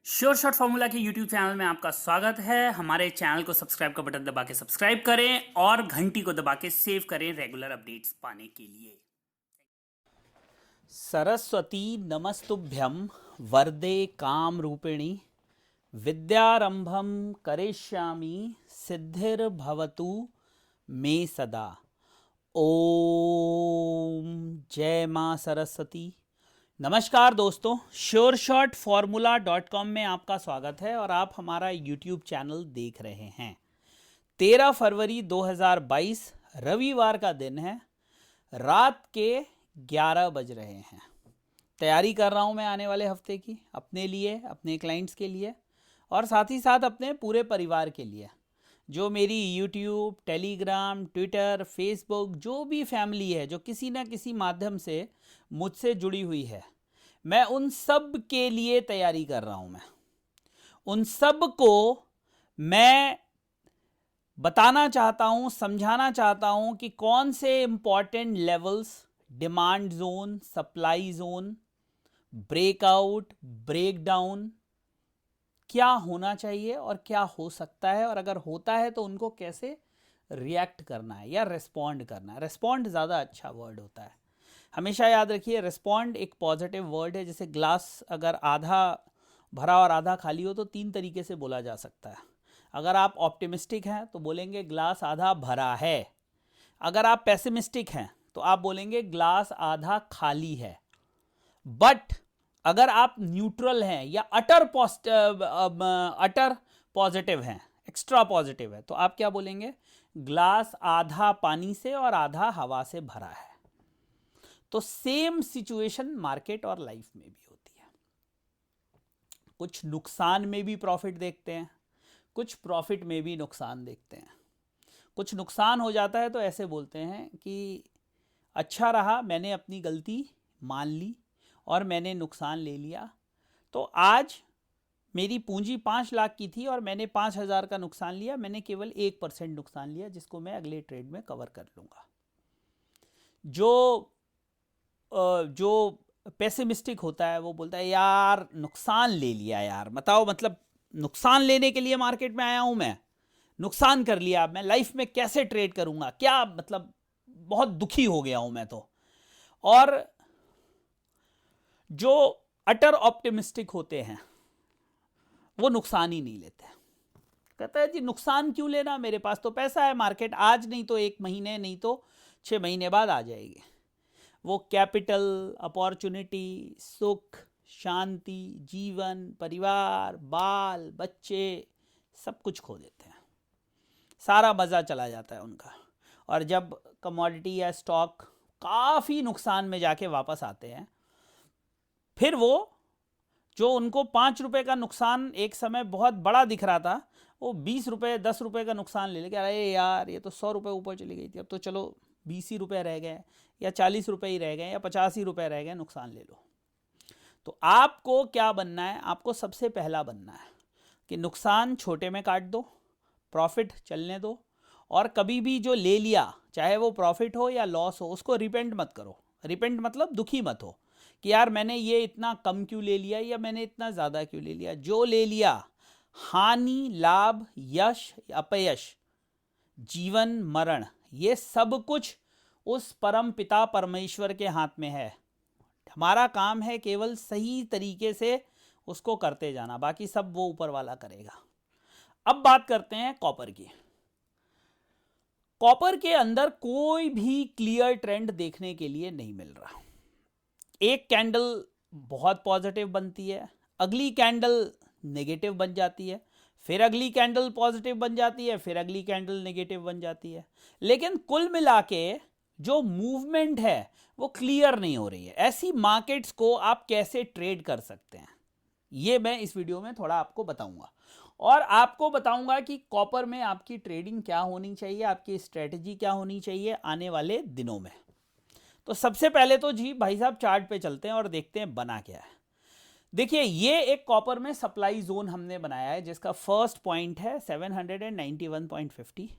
Sure shot formula के YouTube channel में आपका स्वागत है। हमारे चैनल को सब्सक्राइब का बटन दबा के सब्सक्राइब करें और घंटी को दबा के सेव करें रेगुलर अपडेट्स पाने के लिए। सरस्वती नमस्तुभ्यं वरदे काम रूपिणी विद्यारंभम करिष्यामि सिद्धिर्भवतु मे सदा। ओम जय मां सरस्वती। नमस्कार दोस्तों, SureShotFormula.com में आपका स्वागत है और आप हमारा YouTube चैनल देख रहे हैं। 13 फरवरी 2022 रविवार का दिन है। रात के 11 बज रहे हैं। तैयारी कर रहा हूं मैं आने वाले हफ्ते की, अपने लिए, अपने क्लाइंट्स के लिए और साथ ही साथ अपने पूरे परिवार के लिए। जो मेरी YouTube, टेलीग्राम, ट्विटर, फेसबुक, जो भी फैमिली है जो किसी ना किसी माध्यम से मुझसे जुड़ी हुई है, मैं उन सब के लिए तैयारी कर रहा हूं। मैं उन सब को मैं बताना चाहता हूं, समझाना चाहता हूं कि कौन से important levels, demand zone, supply zone, breakout, breakdown क्या होना चाहिए और क्या हो सकता है, और अगर होता है तो उनको कैसे रिएक्ट करना है या रिस्पॉन्ड करना है। रिस्पॉन्ड ज़्यादा अच्छा वर्ड होता है। हमेशा याद रखिए, रिस्पॉन्ड एक पॉजिटिव वर्ड है। जैसे ग्लास अगर आधा भरा और आधा खाली हो तो 3 तरीके से बोला जा सकता है। अगर आप ऑप्टिमिस्टिक हैं तो बोलेंगे ग्लास आधा भरा है। अगर आप पेसिमिस्टिक हैं तो आप बोलेंगे ग्लास आधा खाली है। बट अगर आप न्यूट्रल हैं या अटर पॉजिटिव हैं, एक्स्ट्रा पॉजिटिव है, तो आप क्या बोलेंगे? ग्लास आधा पानी से और आधा हवा से भरा है। तो सेम सिचुएशन मार्केट और लाइफ में भी होती है। कुछ नुकसान में भी प्रॉफिट देखते हैं, कुछ प्रॉफिट में भी नुकसान देखते हैं। कुछ नुकसान हो जाता है तो ऐसे बोलते हैं कि अच्छा रहा, मैंने अपनी गलती मान ली और मैंने नुकसान ले लिया। तो आज मेरी पूंजी 5 लाख की थी और मैंने 5,000 का नुकसान लिया। मैंने केवल 1% नुकसान लिया, जिसको मैं अगले ट्रेड में कवर कर लूँगा। जो पेसिमिस्टिक होता है वो बोलता है यार नुकसान ले लिया यार, बताओ मतलब नुकसान लेने के लिए मार्केट में आया हूं मैं, नुकसान कर लिया, मैं लाइफ में कैसे ट्रेड करूंगा, क्या मतलब बहुत दुखी हो गया हूं मैं तो। और जो अटर ऑप्टिमिस्टिक होते हैं वो नुकसान ही नहीं लेते। कहता है जी नुकसान क्यों लेना, मेरे पास तो पैसा है, मार्केट आज नहीं तो 1 महीने, नहीं तो 6 महीने बाद आ जाएगी। वो कैपिटल, अपॉर्चुनिटी, सुख, शांति, जीवन, परिवार, बाल बच्चे सब कुछ खो देते हैं। सारा मज़ा चला जाता है उनका। और जब कमोडिटी या स्टॉक काफ़ी नुकसान में जाके वापस आते हैं, फिर वो जो उनको 5 रुपए का नुकसान एक समय बहुत बड़ा दिख रहा था, वो 20 रुपए 10 रुपए का नुकसान ले लेके, अरे यार ये तो 100 रुपये ऊपर चली गई थी, अब तो चलो 20 ही रुपये रह गए या 40 रुपये ही रह गए या 50 ही रुपये रह गए, नुकसान ले लो। तो आपको क्या बनना है? आपको सबसे पहला बनना है कि नुकसान छोटे में काट दो, प्रॉफिट चलने दो, और कभी भी जो ले लिया, चाहे वो प्रॉफिट हो या लॉस हो, उसको रिपेंट मत करो। रिपेंट मतलब दुखी मत हो कि यार मैंने ये इतना कम क्यों ले लिया या मैंने इतना ज़्यादा क्यों ले लिया। जो ले लिया, हानि, लाभ, यश, अपयश, जीवन, मरण, ये सब कुछ उस परम पिता परमेश्वर के हाथ में है। हमारा काम है केवल सही तरीके से उसको करते जाना, बाकी सब वो ऊपर वाला करेगा। अब बात करते हैं कॉपर की। कॉपर के अंदर कोई भी क्लियर ट्रेंड देखने के लिए नहीं मिल रहा। एक कैंडल बहुत पॉजिटिव बनती है, अगली कैंडल नेगेटिव बन जाती है, फिर अगली कैंडल पॉजिटिव बन जाती है, फिर अगली कैंडल नेगेटिव बन जाती है। लेकिन कुल मिला के जो मूवमेंट है वो क्लियर नहीं हो रही है। ऐसी मार्केट्स को आप कैसे ट्रेड कर सकते हैं, ये मैं इस वीडियो में थोड़ा आपको बताऊंगा। और आपको बताऊंगा कि कॉपर में आपकी ट्रेडिंग क्या होनी चाहिए, आपकी स्ट्रेटजी क्या होनी चाहिए आने वाले दिनों में। तो सबसे पहले तो जी भाई साहब चार्ट पे चलते हैं और देखते हैं बना क्या है। देखिए, ये एक कॉपर में सप्लाई जोन हमने बनाया है, जिसका फर्स्ट पॉइंट है 791.50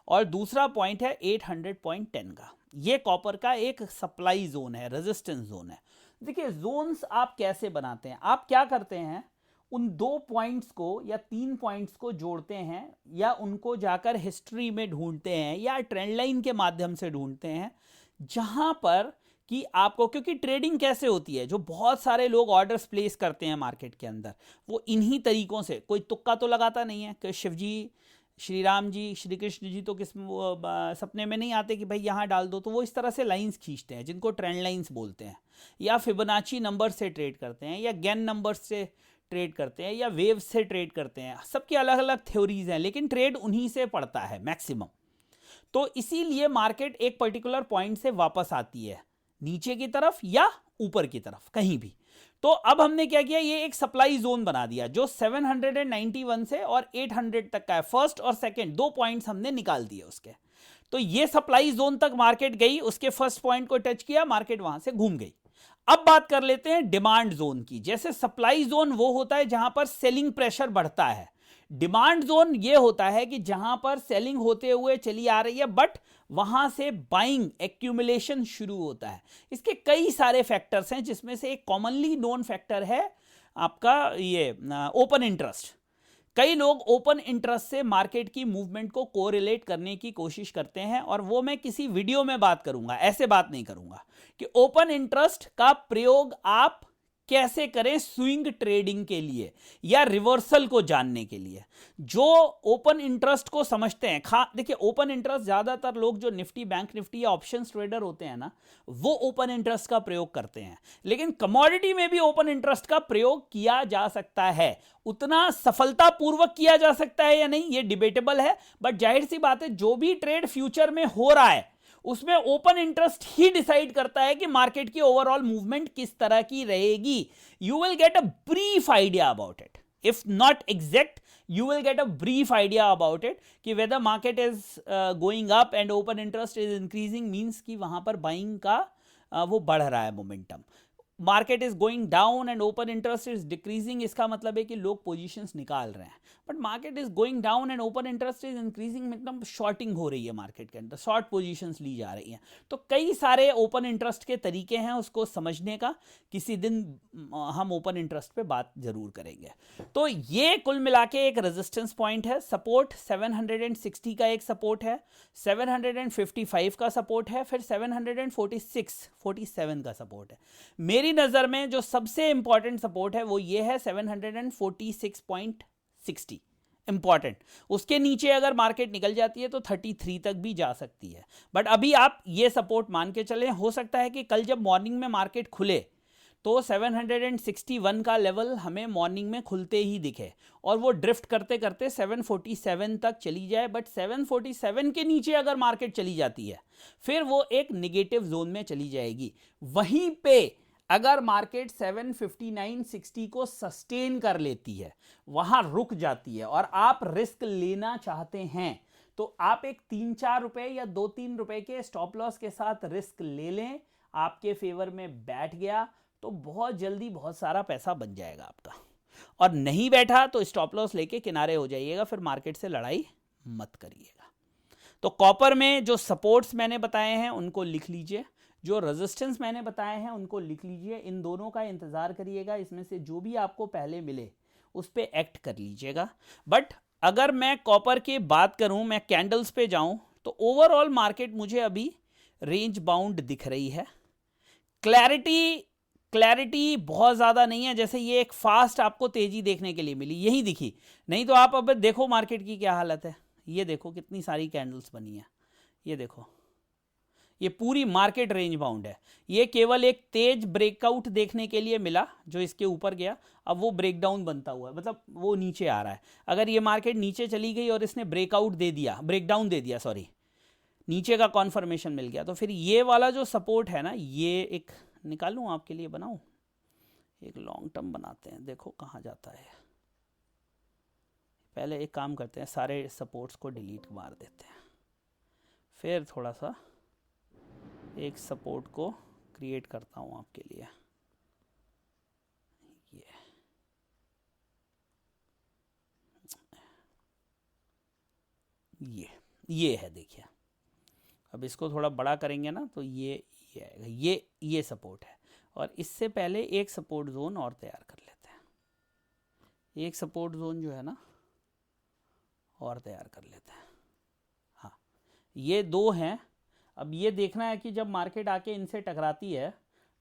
और दूसरा पॉइंट है 800.10 का। ये कॉपर का एक सप्लाई जोन है, रेजिस्टेंस जोन है। देखिए जोन्स आप कैसे बनाते हैं, आप क्या करते हैं, उन 2 पॉइंट्स को या 3 पॉइंट्स को जोड़ते हैं या उनको जाकर हिस्ट्री में ढूंढते हैं या ट्रेंड लाइन के माध्यम से ढूंढते हैं, जहां पर कि आपको, क्योंकि ट्रेडिंग कैसे होती है, जो बहुत सारे लोग ऑर्डर्स प्लेस करते हैं मार्केट के अंदर, वो इन्हीं तरीकों से, कोई तुक्का तो लगाता नहीं है कि शिव जी, श्री राम जी, श्री कृष्ण जी तो सपने में नहीं आते कि भाई यहाँ डाल दो, तो वो इस तरह से लाइंस खींचते हैं जिनको ट्रेंड लाइंस बोलते हैं, या फिबोनाची नंबर से ट्रेड करते हैं, या गैन नंबर से ट्रेड करते हैं, या वेव से ट्रेड करते हैं। सबकी अलग अलग थ्योरीज हैं, लेकिन ट्रेड उन्हीं से पड़ता है मैक्सिमम। तो इसीलिए मार्केट एक पर्टिकुलर पॉइंट से वापस आती है नीचे की तरफ या ऊपर की तरफ, कहीं भी। तो अब हमने क्या किया, ये एक सप्लाई जोन बना दिया जो 791 से और 800 तक का है। फर्स्ट और सेकंड 2 पॉइंट्स हमने निकाल दिए उसके। तो ये सप्लाई जोन तक मार्केट गई, उसके फर्स्ट पॉइंट को टच किया, मार्केट वहां से घूम गई। अब बात कर लेते हैं डिमांड जोन की। जैसे सप्लाई जोन वो होता है जहां पर सेलिंग प्रेशर बढ़ता है, डिमांड जोन ये होता है कि जहां पर सेलिंग होते हुए चली आ रही है बट वहां से बाइंग एक्यूमुलेशन शुरू होता है। इसके कई सारे फैक्टर्स हैं, जिसमें से एक कॉमनली नोन फैक्टर है आपका ये ओपन इंटरेस्ट। कई लोग ओपन इंटरेस्ट से मार्केट की मूवमेंट को कोरिलेट करने की कोशिश करते हैं, और वो मैं किसी वीडियो में बात करूंगा, ऐसे बात नहीं करूंगा कि ओपन इंटरेस्ट का प्रयोग आप कैसे करें स्विंग ट्रेडिंग के लिए या रिवर्सल को जानने के लिए। जो ओपन इंटरेस्ट को समझते हैं, देखिए ओपन इंटरेस्ट ज्यादातर लोग जो निफ्टी, बैंक निफ्टी या ऑप्शंस ट्रेडर होते हैं ना, वो ओपन इंटरेस्ट का प्रयोग करते हैं। लेकिन कमोडिटी में भी ओपन इंटरेस्ट का प्रयोग किया जा सकता है, उतना सफलतापूर्वक किया जा सकता है या नहीं ये डिबेटेबल है, बट जाहिर सी बात है जो भी ट्रेड फ्यूचर में हो रहा है उसमें ओपन इंटरेस्ट ही डिसाइड करता है कि मार्केट की ओवरऑल मूवमेंट किस तरह की रहेगी। You will get a brief idea about it, if not exact, you will get a brief idea about it कि whether market is going up and open interest is increasing means कि वहां पर buying का वो बढ़ रहा है momentum. Market is going down and open interest is decreasing, इसका मतलब है कि लोग पोजीशंस निकाल रहे हैं। But market is going down and open interest is increasing, मतलब शॉर्टिंग हो रही है मार्केट के अंदर, शॉर्ट पोजीशंस ली जा रही हैं। तो कई सारे ओपन इंटरेस्ट के तरीके हैं उसको समझने का, किसी दिन हम ओपन इंटरेस्ट पे बात जरूर करेंगे। तो ये कुल मिला के एक रेजिस्टेंस पॉइंट है, सपोर्ट 760 का एक सपोर्ट है, 755 का सपोर्ट है, फिर 747 का सपोर्ट है। मेरी नजर में जो सबसे इंपॉर्टेंट सपोर्ट है वो ये है 746.60 इंपॉर्टेंट। उसके नीचे अगर मार्केट निकल जाती है तो 33 तक भी जा सकती है, बट अभी आप ये सपोर्ट मान के चलें। हो सकता है कि कल जब मॉर्निंग में मार्केट खुले तो 761 का लेवल हमें मॉर्निंग में खुलते ही दिखे और वो ड्रिफ्ट करते करते 747 तक चली जाए, बट 747 के नीचे अगर मार्केट चली जाती है फिर वो एक निगेटिव जोन में चली जाएगी। वहीं पे अगर मार्केट 759.60 को सस्टेन कर लेती है, वहां रुक जाती है और आप रिस्क लेना चाहते हैं तो आप एक 3-4 रुपए या 2-3 रुपए के स्टॉप लॉस के साथ रिस्क ले लें। आपके फेवर में बैठ गया तो बहुत जल्दी बहुत सारा पैसा बन जाएगा आपका, और नहीं बैठा तो स्टॉप लॉस लेके किनारे हो जाइएगा, फिर मार्केट से लड़ाई मत करिएगा। तो कॉपर में जो सपोर्ट्स मैंने बताए हैं उनको लिख लीजिए, जो रेजिस्टेंस मैंने बताए हैं उनको लिख लीजिए। इन दोनों का इंतजार करिएगा, इसमें से जो भी आपको पहले मिले उस पर एक्ट कर लीजिएगा। बट अगर मैं कॉपर की बात करूं, मैं कैंडल्स पे जाऊं, तो ओवरऑल मार्केट मुझे अभी रेंज बाउंड दिख रही है। क्लैरिटी बहुत ज़्यादा नहीं है, जैसे ये एक फास्ट आपको तेजी देखने के लिए मिली, यही दिखी, नहीं तो आप अब देखो मार्केट की क्या हालत है। ये देखो कितनी सारी कैंडल्स बनी है, ये देखो, ये पूरी मार्केट रेंज बाउंड है। ये केवल एक तेज ब्रेकआउट देखने के लिए मिला जो इसके ऊपर गया, अब वो ब्रेकडाउन बनता हुआ है, मतलब वो नीचे आ रहा है। अगर ये मार्केट नीचे चली गई और इसने ब्रेकडाउन दे दिया सॉरी, नीचे का कॉन्फर्मेशन मिल गया, तो फिर ये वाला जो सपोर्ट है ना, ये एक निकालूं आपके लिए, बनाऊं एक लॉन्ग टर्म बनाते हैं, देखो कहाँ जाता है। पहले एक काम करते हैं, सारे सपोर्ट्स को डिलीट मार देते हैं, फिर थोड़ा सा एक सपोर्ट को क्रिएट करता हूं आपके लिए। ये है, देखिए अब इसको थोड़ा बड़ा करेंगे ना तो ये आएगा, ये सपोर्ट है। और इससे पहले एक सपोर्ट जोन और तैयार कर लेते हैं, एक सपोर्ट जोन जो है ना और तैयार कर लेते हैं। हाँ, ये दो हैं। अब ये देखना है कि जब मार्केट आके इनसे टकराती है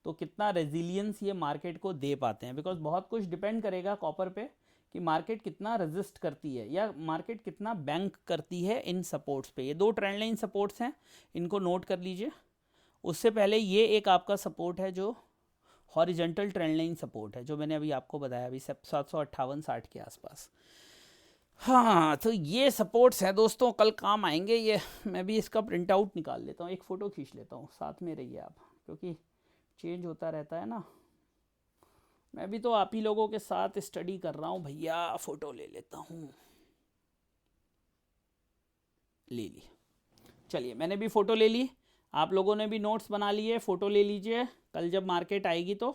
तो कितना रेजिलियंस ये मार्केट को दे पाते हैं, बिकॉज बहुत कुछ डिपेंड करेगा कॉपर पे कि मार्केट कितना रेजिस्ट करती है या मार्केट कितना बैंक करती है इन सपोर्ट्स पे। ये दो ट्रेंड लाइन सपोर्ट्स हैं, इनको नोट कर लीजिए। उससे पहले ये एक आपका सपोर्ट है जो हॉरिजेंटल ट्रेंड लाइन सपोर्ट है, जो मैंने अभी आपको बताया, अभी 758-60 के आसपास। हाँ, तो ये सपोर्ट्स हैं दोस्तों, कल काम आएंगे ये। मैं भी इसका प्रिंट आउट निकाल लेता हूँ, एक फ़ोटो खींच लेता हूँ, साथ में रहिए आप, क्योंकि चेंज होता रहता है ना। मैं भी तो आप ही लोगों के साथ स्टडी कर रहा हूँ भैया। फ़ोटो ले लेता हूँ, ले ली। चलिए, मैंने भी फ़ोटो ले ली, आप लोगों ने भी नोट्स बना लिए, फ़ोटो ले लीजिए। कल जब मार्केट आएगी तो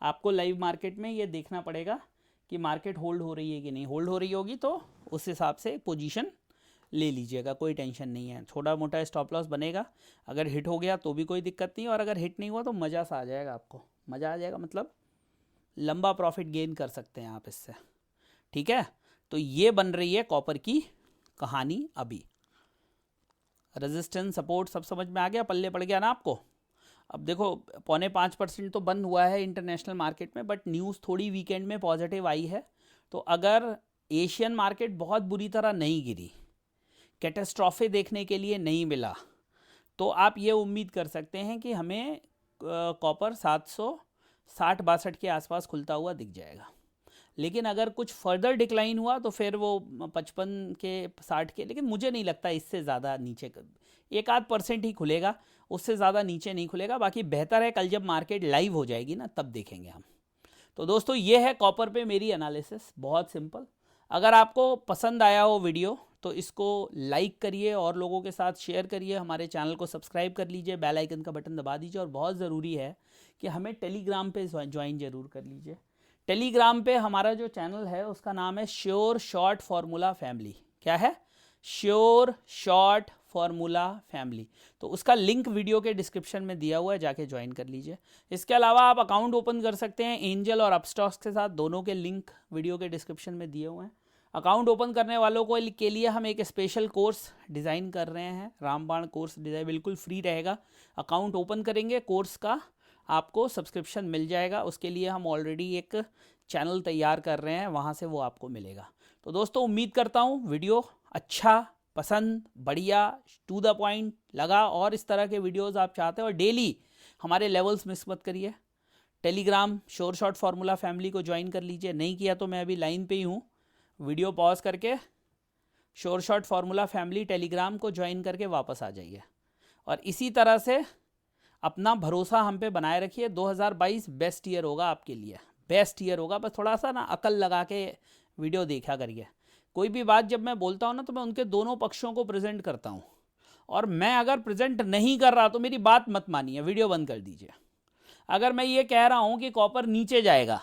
आपको लाइव मार्केट में ये देखना पड़ेगा कि मार्केट होल्ड हो रही है कि नहीं। होल्ड हो रही होगी तो उस हिसाब से पोजीशन ले लीजिएगा, कोई टेंशन नहीं है। छोटा मोटा स्टॉप लॉस बनेगा, अगर हिट हो गया तो भी कोई दिक्कत नहीं, और अगर हिट नहीं हुआ तो मज़ा सा आ जाएगा आपको। मज़ा आ जाएगा मतलब लंबा प्रॉफिट गेन कर सकते हैं आप इससे, ठीक है। तो ये बन रही है कॉपर की कहानी। अभी रेजिस्टेंस सपोर्ट सब समझ में आ गया, पल्ले पड़ गया ना आपको। अब देखो 4.5% तो बंद हुआ है इंटरनेशनल मार्केट में, बट न्यूज़ थोड़ी वीकेंड में पॉजिटिव आई है। तो अगर एशियन मार्केट बहुत बुरी तरह नहीं गिरी, कैटेस्ट्रॉफे देखने के लिए नहीं मिला, तो आप ये उम्मीद कर सकते हैं कि हमें कॉपर 760-62 के आसपास खुलता हुआ दिख जाएगा। लेकिन अगर कुछ फर्दर डिक्लाइन हुआ तो फिर वो 55 के 60 के, लेकिन मुझे नहीं लगता इससे ज़्यादा नीचे, 1-8% ही खुलेगा, उससे ज़्यादा नीचे नहीं खुलेगा। बाकी बेहतर है कल जब मार्केट लाइव हो जाएगी ना तब देखेंगे हम। तो दोस्तों ये है कॉपर पे मेरी एनालिसिस, बहुत सिंपल। अगर आपको पसंद आया हो वीडियो तो इसको लाइक करिए और लोगों के साथ शेयर करिए, हमारे चैनल को सब्सक्राइब कर लीजिए, बेल आइकन का बटन दबा दीजिए, और बहुत ज़रूरी है कि हमें टेलीग्राम पे ज्वाइन ज़रूर कर लीजिए। टेलीग्राम पे हमारा जो चैनल है उसका नाम है श्योर शॉर्ट फार्मूला फैमिली। क्या है? Sure short formula family. तो उसका लिंक वीडियो के डिस्क्रिप्शन में दिया हुआ है, जाके ज्वाइन कर लीजिए। इसके अलावा आप अकाउंट ओपन कर सकते हैं एंजल और अपस्टॉक्स के साथ, दोनों के लिंक वीडियो के डिस्क्रिप्शन में दिए हुए हैं। अकाउंट ओपन करने वालों को के लिए हम एक स्पेशल कोर्स डिज़ाइन कर रहे हैं, रामबाण कोर्स डिज़ाइन, बिल्कुल फ्री रहेगा। अकाउंट ओपन करेंगे, कोर्स का आपको सब्सक्रिप्शन मिल जाएगा। उसके लिए हम ऑलरेडी एक चैनल तैयार कर रहे हैं, वहाँ से वो आपको मिलेगा। तो दोस्तों उम्मीद करता हूँ वीडियो अच्छा, पसंद, बढ़िया, टू द पॉइंट लगा, और इस तरह के वीडियोस आप चाहते हो और डेली हमारे लेवल्स मिस मत करिए। Telegram sure short formula family को ज्वाइन कर लीजिए, नहीं किया तो मैं अभी लाइन पे ही हूँ, वीडियो पॉज करके sure short formula family Telegram को ज्वाइन करके वापस आ जाइए। और इसी तरह से अपना भरोसा हम पे बनाए रखिए। 2022 बेस्ट ईयर होगा आपके लिए, बेस्ट ईयर होगा। बस थोड़ा सा ना अकल लगा के वीडियो देखा करिए। कोई भी बात जब मैं बोलता हूँ ना तो मैं उनके दोनों पक्षों को प्रेजेंट करता हूँ, और मैं अगर प्रेजेंट नहीं कर रहा तो मेरी बात मत मानिए, वीडियो बंद कर दीजिए। अगर मैं ये कह रहा हूँ कि कॉपर नीचे जाएगा,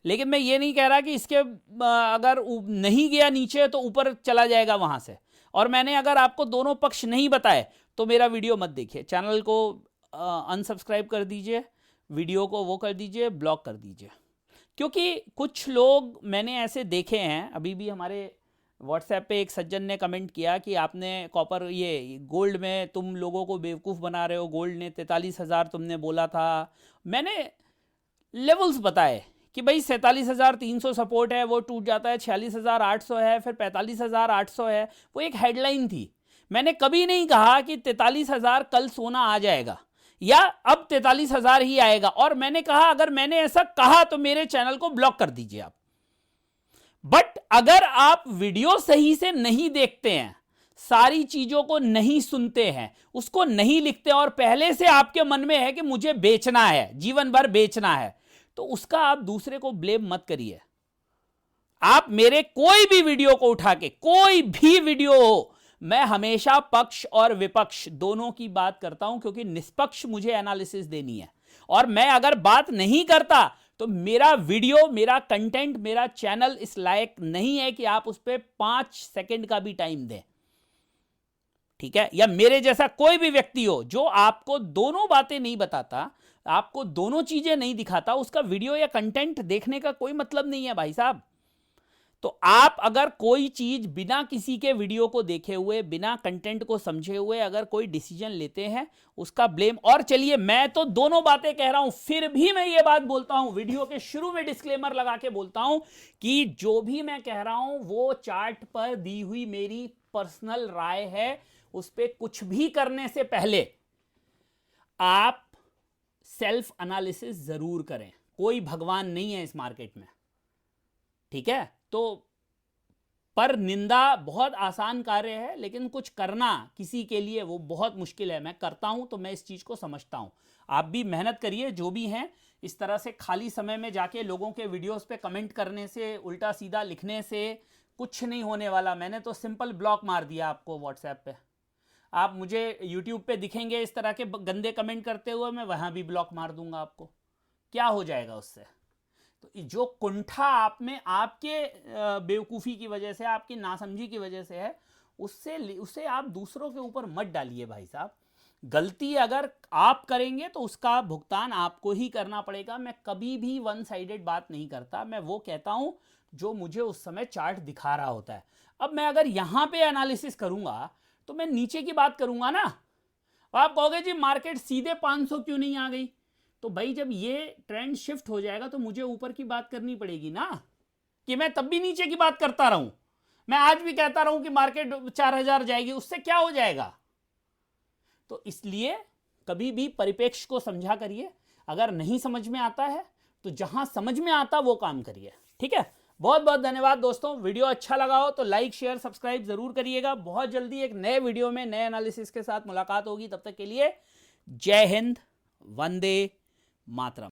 लेकिन मैं ये नहीं कह रहा कि इसके अगर नहीं गया नीचे तो ऊपर चला जाएगा वहाँ से, और मैंने अगर आपको दोनों पक्ष नहीं बताए तो मेरा वीडियो मत देखिए। चैनल को अनसब्सक्राइब कर दीजिए, वीडियो को वो कर दीजिए, ब्लॉक कर दीजिए। क्योंकि कुछ लोग मैंने ऐसे देखे हैं, अभी भी हमारे व्हाट्सएप पे एक सज्जन ने कमेंट किया कि आपने कॉपर ये गोल्ड में तुम लोगों को बेवकूफ़ बना रहे हो, गोल्ड ने 43,000 तुमने बोला था। मैंने लेवल्स बताए कि भाई 47,300 सपोर्ट है, वो टूट जाता है, 46,800 है, फिर 45,800 है। वो एक हेडलाइन थी। मैंने कभी नहीं कहा कि 43,000 कल सोना आ जाएगा या अब 43,000 ही आएगा। और मैंने कहा अगर मैंने ऐसा कहा तो मेरे चैनल को ब्लॉक कर दीजिए आप। बट अगर आप वीडियो सही से नहीं देखते हैं, सारी चीजों को नहीं सुनते हैं, उसको नहीं लिखते, और पहले से आपके मन में है कि मुझे बेचना है, जीवन भर बेचना है, तो उसका आप दूसरे को ब्लेम मत करिए। आप मेरे कोई भी वीडियो को उठा के, कोई भी वीडियो हो, मैं हमेशा पक्ष और विपक्ष दोनों की बात करता हूं, क्योंकि निष्पक्ष मुझे एनालिसिस देनी है। और मैं अगर बात नहीं करता तो मेरा वीडियो, मेरा कंटेंट, मेरा चैनल इस लायक नहीं है कि आप उस पर 5 सेकंड का भी टाइम दें, ठीक है। या मेरे जैसा कोई भी व्यक्ति हो जो आपको दोनों बातें नहीं बताता, आपको दोनों चीजें नहीं दिखाता, उसका वीडियो या कंटेंट देखने का कोई मतलब नहीं है भाई साहब। तो आप अगर कोई चीज बिना किसी के वीडियो को देखे हुए, बिना कंटेंट को समझे हुए अगर कोई डिसीजन लेते हैं, उसका ब्लेम, और चलिए मैं तो दोनों बातें कह रहा हूं, फिर भी मैं ये बात बोलता हूं, वीडियो के शुरू में डिस्क्लेमर लगा के बोलता हूं कि जो भी मैं कह रहा हूं वो चार्ट पर दी हुई मेरी पर्सनल राय है। उस पर कुछ भी करने से पहले आप सेल्फ एनालिसिस जरूर करें। कोई भगवान नहीं है इस मार्केट में, ठीक है? तो पर निंदा बहुत आसान कार्य है, लेकिन कुछ करना किसी के लिए वो बहुत मुश्किल है। मैं करता हूं तो मैं इस चीज को समझता हूं। आप भी मेहनत करिए, जो भी हैं। इस तरह से खाली समय में जाके लोगों के वीडियोस पे कमेंट करने से, उल्टा सीधा लिखने से कुछ नहीं होने वाला। मैंने तो सिंपल ब्लॉक मार दिया आपको व्हाट्सएप पे। आप मुझे यूट्यूब पे दिखेंगे इस तरह के गंदे कमेंट करते हुए, मैं वहां भी ब्लॉक मार दूंगा आपको। क्या हो जाएगा उससे? तो जो कुंठा आप में आपके बेवकूफ़ी की वजह से, आपकी नासमझी की वजह से है, उससे आप दूसरों के ऊपर मत डालिए भाई साहब। गलती अगर आप करेंगे तो उसका भुगतान आपको ही करना पड़ेगा। मैं कभी भी वन साइडेड बात नहीं करता। मैं वो कहता हूं जो मुझे उस समय चार्ट दिखा रहा होता है। अब मैं अगर यहां पे एनालिसिस करूंगा तो मैं नीचे की बात करूंगा ना। आप कहोगे जी मार्केट सीधे 500 क्यों नहीं आ गई? तो भाई जब ये ट्रेंड शिफ्ट हो जाएगा तो मुझे ऊपर की बात करनी पड़ेगी ना, कि मैं तब भी नीचे की बात करता रहूं। मैं आज भी कहता रहूं कि मार्केट 4000 जाएगी, उससे क्या हो जाएगा? तो इसलिए कभी भी परिप्रेक्ष्य को समझा करिए। अगर नहीं समझ में आता है तो जहां समझ में आता वो काम करिए, ठीक है? बहुत बहुत धन्यवाद दोस्तों। वीडियो अच्छा लगा हो तो लाइक, शेयर, सब्सक्राइब जरूर करिएगा। बहुत जल्दी एक नए वीडियो में नए एनालिसिस के साथ मुलाकात होगी। तब तक के लिए जय हिंद, वंदे मातरम।